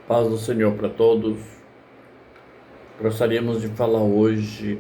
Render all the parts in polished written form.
Paz do Senhor para todos. Gostaríamos de falar hoje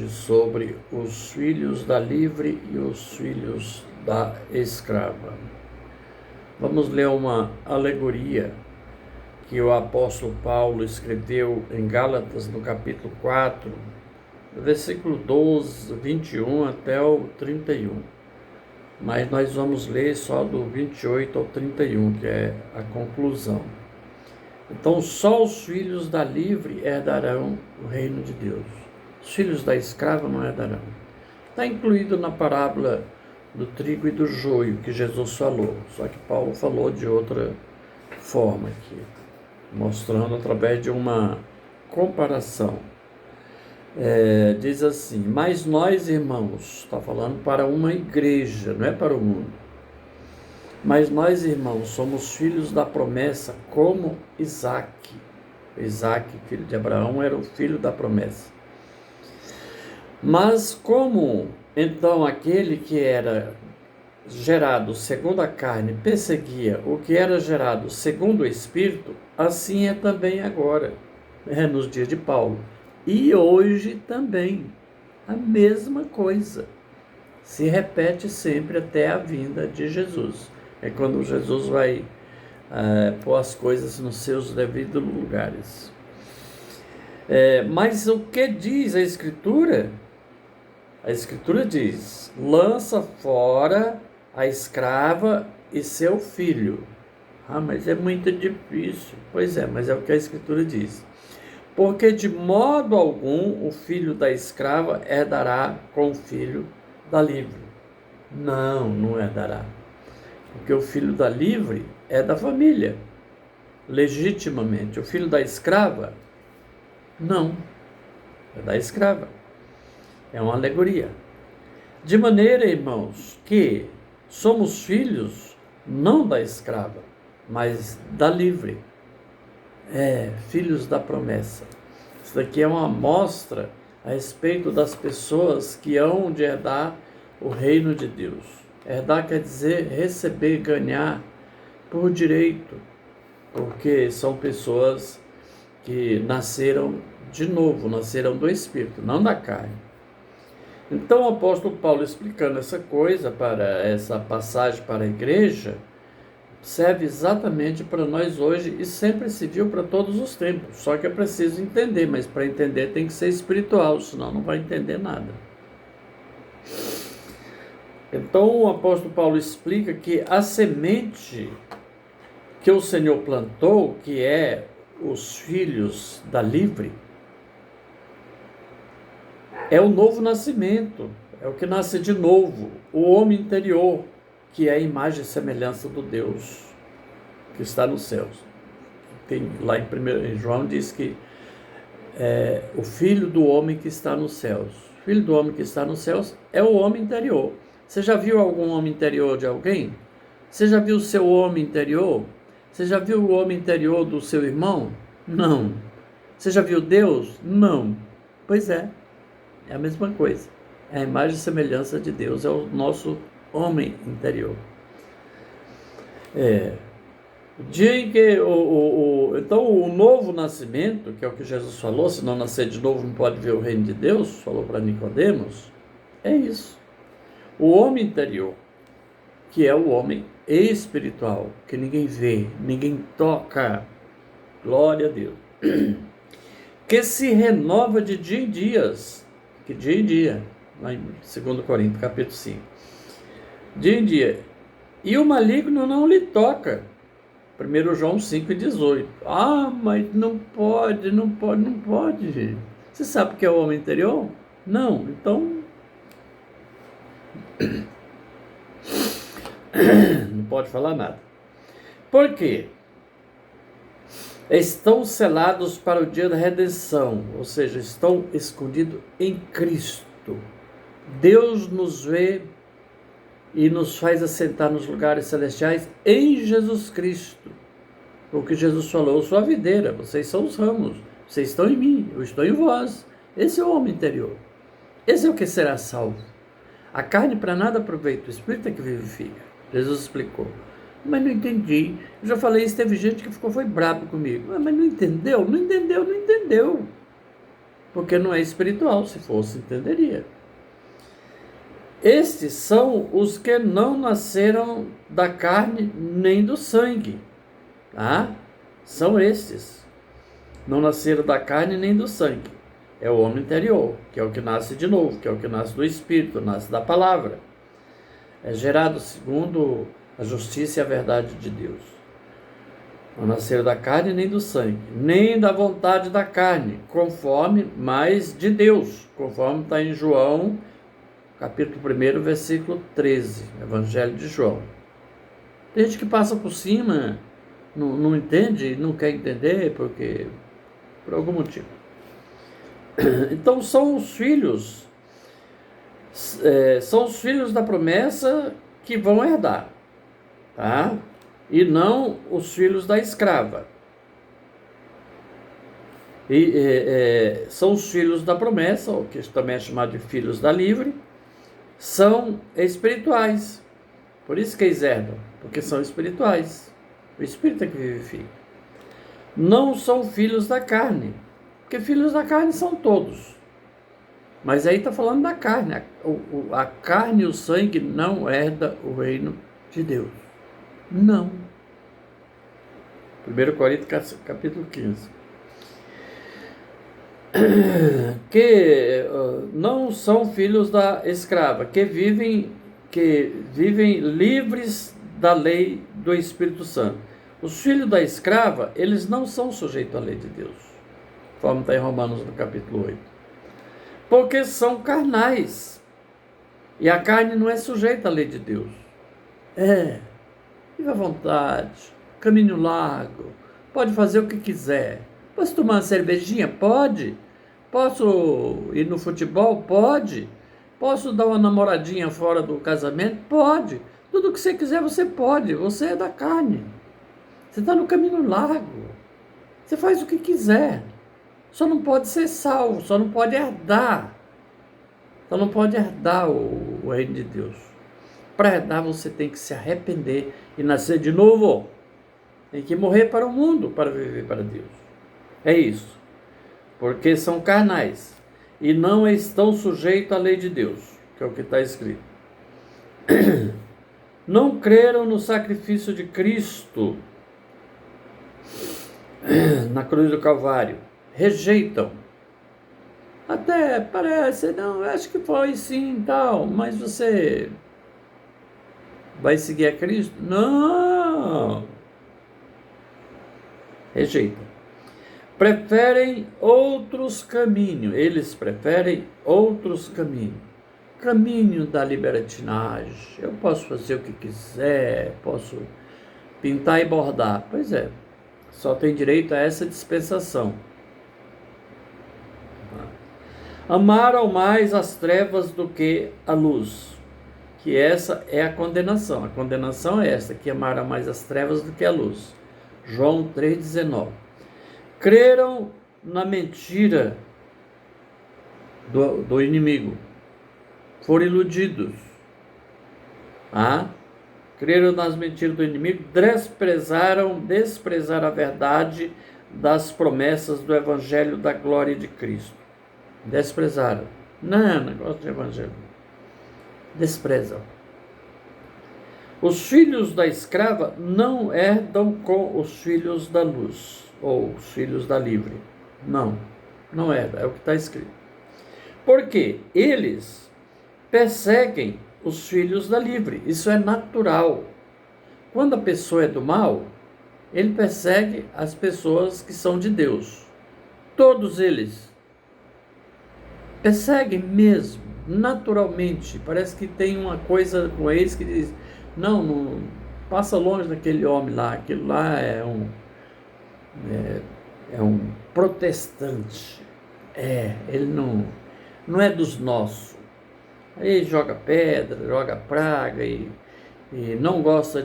sobre os filhos da livre e os filhos da escrava. Vamos ler uma alegoria que o apóstolo Paulo escreveu em Gálatas, no capítulo 4, versículo 12, 21 até o 31. Mas nós vamos ler só do 28 ao 31, que é a conclusão. Então, só os filhos da livre herdarão o reino de Deus. Os filhos da escrava não herdarão. Está incluído na parábola do trigo e do joio que Jesus falou. Só que Paulo falou de outra forma aqui, mostrando através de uma comparação. Diz assim: mas nós, irmãos, está falando para uma igreja, não é para o mundo. Mas nós, irmãos, somos filhos da promessa como Isaque. Isaque, filho de Abraão, era o filho da promessa. Mas como, então, aquele que era gerado segundo a carne perseguia o que era gerado segundo o Espírito, assim é também agora, nos dias de Paulo. E hoje também, a mesma coisa. Se repete sempre até a vinda de Jesus. É quando Jesus vai pôr as coisas nos seus devidos lugares. Mas o que diz a Escritura? A Escritura diz: lança fora a escrava e seu filho. Mas é muito difícil. Pois é, mas é o que a Escritura diz. Porque de modo algum o filho da escrava herdará com o filho da livre. Não herdará. Porque o filho da livre é da família, legitimamente. O filho da escrava, não, é da escrava. É uma alegoria. De maneira, irmãos, que somos filhos não da escrava, mas da livre. Filhos da promessa. Isso daqui é uma amostra a respeito das pessoas que hão de herdar o reino de Deus. Herdar quer dizer receber, ganhar por direito, porque são pessoas que nasceram de novo, nasceram do Espírito, não da carne. Então o apóstolo Paulo, explicando essa coisa, para essa passagem para a igreja, serve exatamente para nós hoje e sempre se viu para todos os tempos. Só que é preciso entender, mas para entender tem que ser espiritual, senão não vai entender nada. Então o apóstolo Paulo explica que a semente que o Senhor plantou, que é os filhos da livre, é o novo nascimento, é o que nasce de novo, o homem interior, que é a imagem e semelhança do Deus que está nos céus. Tem, lá em João diz que é o filho do homem que está nos céus. O filho do homem que está nos céus é o homem interior. Você já viu algum homem interior de alguém? Você já viu o seu homem interior? Você já viu o homem interior do seu irmão? Não. Você já viu Deus? Não. Pois é a mesma coisa. É a imagem e semelhança de Deus, é o nosso homem interior. O dia em que então o novo nascimento, que é o que Jesus falou, se não nascer de novo não pode ver o reino de Deus, falou para Nicodemos, é isso. O homem interior, que é o homem espiritual, que ninguém vê, ninguém toca, glória a Deus, que se renova de dia em dias, que dia em dia, lá em 2 Coríntios, capítulo 5, dia em dia, e o maligno não lhe toca, 1 João 5,18, mas não pode, você sabe o que é o homem interior? Não, então não pode falar nada. Por quê? Estão selados para o dia da redenção, ou seja, estão escondidos em Cristo. Deus nos vê e nos faz assentar nos lugares celestiais em Jesus Cristo. O que Jesus falou: eu sou a videira, vocês são os ramos, vocês estão em mim, eu estou em vós. Esse é o homem interior. Esse é o que será salvo. A carne para nada aproveita, o Espírito é que vivifica. Jesus explicou. Mas não entendi. Eu já falei isso, teve gente que foi brabo comigo. Mas não entendeu? Não entendeu, não entendeu. Porque não é espiritual, se fosse, entenderia. Estes são os que não nasceram da carne nem do sangue. Tá? São estes. Não nasceram da carne nem do sangue. É o homem interior, que é o que nasce de novo, que é o que nasce do Espírito, nasce da palavra. É gerado segundo a justiça e a verdade de Deus. Não nasceram da carne nem do sangue, nem da vontade da carne, conforme, mas de Deus, conforme está em João, capítulo 1, versículo 13, Evangelho de João. Tem gente que passa por cima, não entende, não quer entender, porque por algum motivo. Então são os filhos da promessa que vão herdar, tá? E não os filhos da escrava. São os filhos da promessa, ou que também é chamado de filhos da livre, são espirituais. Por isso que eles herdam, porque são espirituais. O Espírito é que vivifica. Não são filhos da carne, porque filhos da carne são todos. Mas aí está falando da carne. A carne e o sangue não herda o reino de Deus. Não. 1 Coríntios, capítulo 15. Que não são filhos da escrava, que vivem livres da lei do Espírito Santo. Os filhos da escrava, eles não são sujeitos à lei de Deus, conforme está em Romanos no capítulo 8. Porque são carnais. E a carne não é sujeita à lei de Deus. Viva à vontade, caminho largo, pode fazer o que quiser. Posso tomar uma cervejinha? Pode. Posso ir no futebol? Pode. Posso dar uma namoradinha fora do casamento? Pode. Tudo que você quiser você pode. Você é da carne. Você está no caminho largo. Você faz o que quiser. Só não pode ser salvo, só não pode herdar. Só não pode herdar o reino de Deus. Para herdar você tem que se arrepender e nascer de novo. Tem que morrer para o mundo para viver para Deus. É isso. Porque são carnais e não estão sujeitos à lei de Deus, que é o que está escrito. Não creram no sacrifício de Cristo na cruz do Calvário. Rejeitam. Até parece, não, acho que foi sim, tal, mas você vai seguir a Cristo? Não. Rejeitam. Preferem outros caminhos. Eles preferem outros caminhos. Caminho da libertinagem. Eu posso fazer o que quiser, posso pintar e bordar. Pois é, só tem direito a essa dispensação. Amaram mais as trevas do que a luz. Que essa é a condenação. A condenação é essa, que amaram mais as trevas do que a luz. João 3,19. Creram na mentira do inimigo. Foram iludidos. Creram nas mentiras do inimigo, desprezaram a verdade das promessas do Evangelho da glória de Cristo. Desprezaram. Não gosto de Evangelho. Desprezam. Os filhos da escrava não herdam com os filhos da luz, ou os filhos da livre. Não herda, é o que está escrito. Porque eles perseguem os filhos da livre. Isso é natural. Quando a pessoa é do mal, ele persegue as pessoas que são de Deus. Todos eles perseguem mesmo, naturalmente. Parece que tem uma coisa com eles que diz, não passa longe daquele homem lá, aquilo lá é um protestante. Ele não é dos nossos. Aí joga pedra, joga praga e não gosta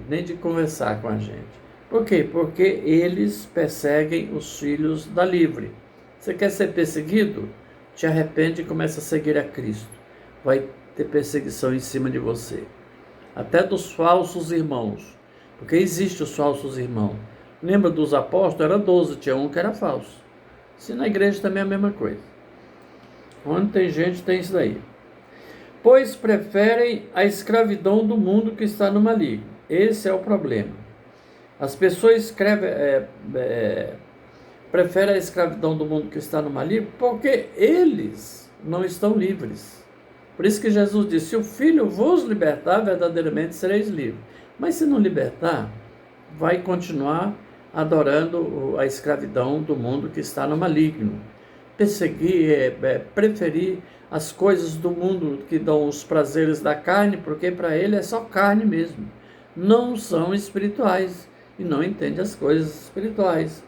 nem de conversar com a gente. Por quê? Porque eles perseguem os filhos da livre. Você quer ser perseguido? Te arrepende e começa a seguir a Cristo. Vai ter perseguição em cima de você. Até dos falsos irmãos. Porque existem os falsos irmãos. Lembra dos apóstolos? Era 12, tinha um que era falso. Se na igreja também é a mesma coisa. Onde tem gente, tem isso daí. Pois preferem a escravidão do mundo que está no maligno. Esse é o problema. As pessoas preferem a escravidão do mundo que está no maligno porque eles não estão livres. Por isso que Jesus disse, se o Filho vos libertar, verdadeiramente sereis livres. Mas se não libertar, vai continuar adorando a escravidão do mundo que está no maligno. Perseguir, preferir as coisas do mundo que dão os prazeres da carne, porque para ele é só carne mesmo. Não são espirituais e não entende as coisas espirituais,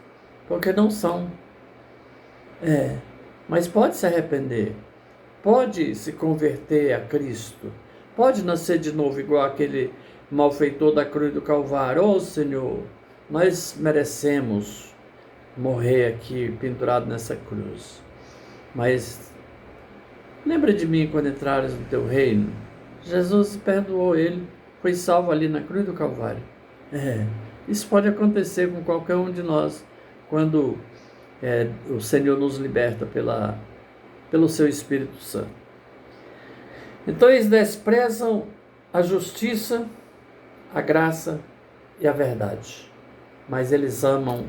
porque não são. Mas pode se arrepender, pode se converter a Cristo, pode nascer de novo igual aquele malfeitor da cruz do Calvário. Ô Senhor, nós merecemos morrer aqui pendurado nessa cruz, mas lembra de mim quando entrares no teu reino. Jesus perdoou ele, foi salvo ali na cruz do Calvário. Isso pode acontecer com qualquer um de nós quando o Senhor nos liberta pelo seu Espírito Santo. Então eles desprezam a justiça, a graça e a verdade, mas eles amam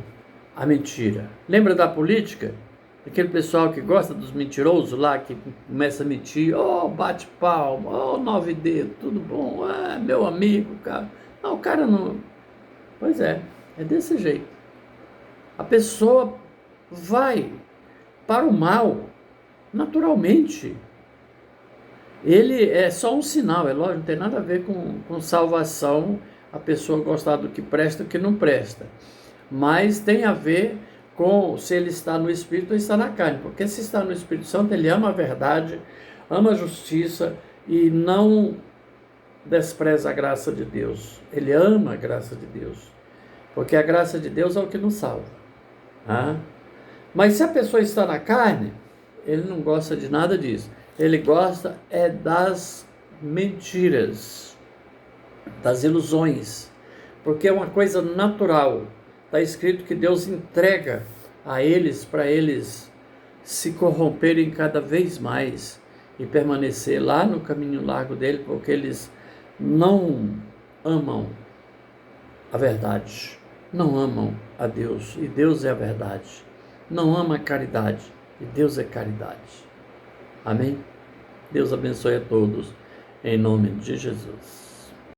a mentira. Lembra da política? Aquele pessoal que gosta dos mentirosos lá, que começa a mentir, bate palma, 9 dedos, tudo bom, meu amigo, cara. Não, o cara não... Pois é desse jeito. A pessoa vai para o mal, naturalmente. Ele é só um sinal, é lógico, não tem nada a ver com salvação, a pessoa gostar do que presta e do que não presta. Mas tem a ver com se ele está no Espírito ou está na carne. Porque se está no Espírito Santo, ele ama a verdade, ama a justiça e não despreza a graça de Deus. Ele ama a graça de Deus. Porque a graça de Deus é o que nos salva. Mas se a pessoa está na carne, ele não gosta de nada disso. Ele gosta das mentiras, das ilusões. Porque é uma coisa natural. Está escrito que Deus entrega a eles para eles se corromperem cada vez mais e permanecer lá no caminho largo dele, porque eles não amam a verdade, não amam a Deus, e Deus é a verdade. Não ama a caridade, e Deus é caridade. Amém? Deus abençoe a todos, em nome de Jesus.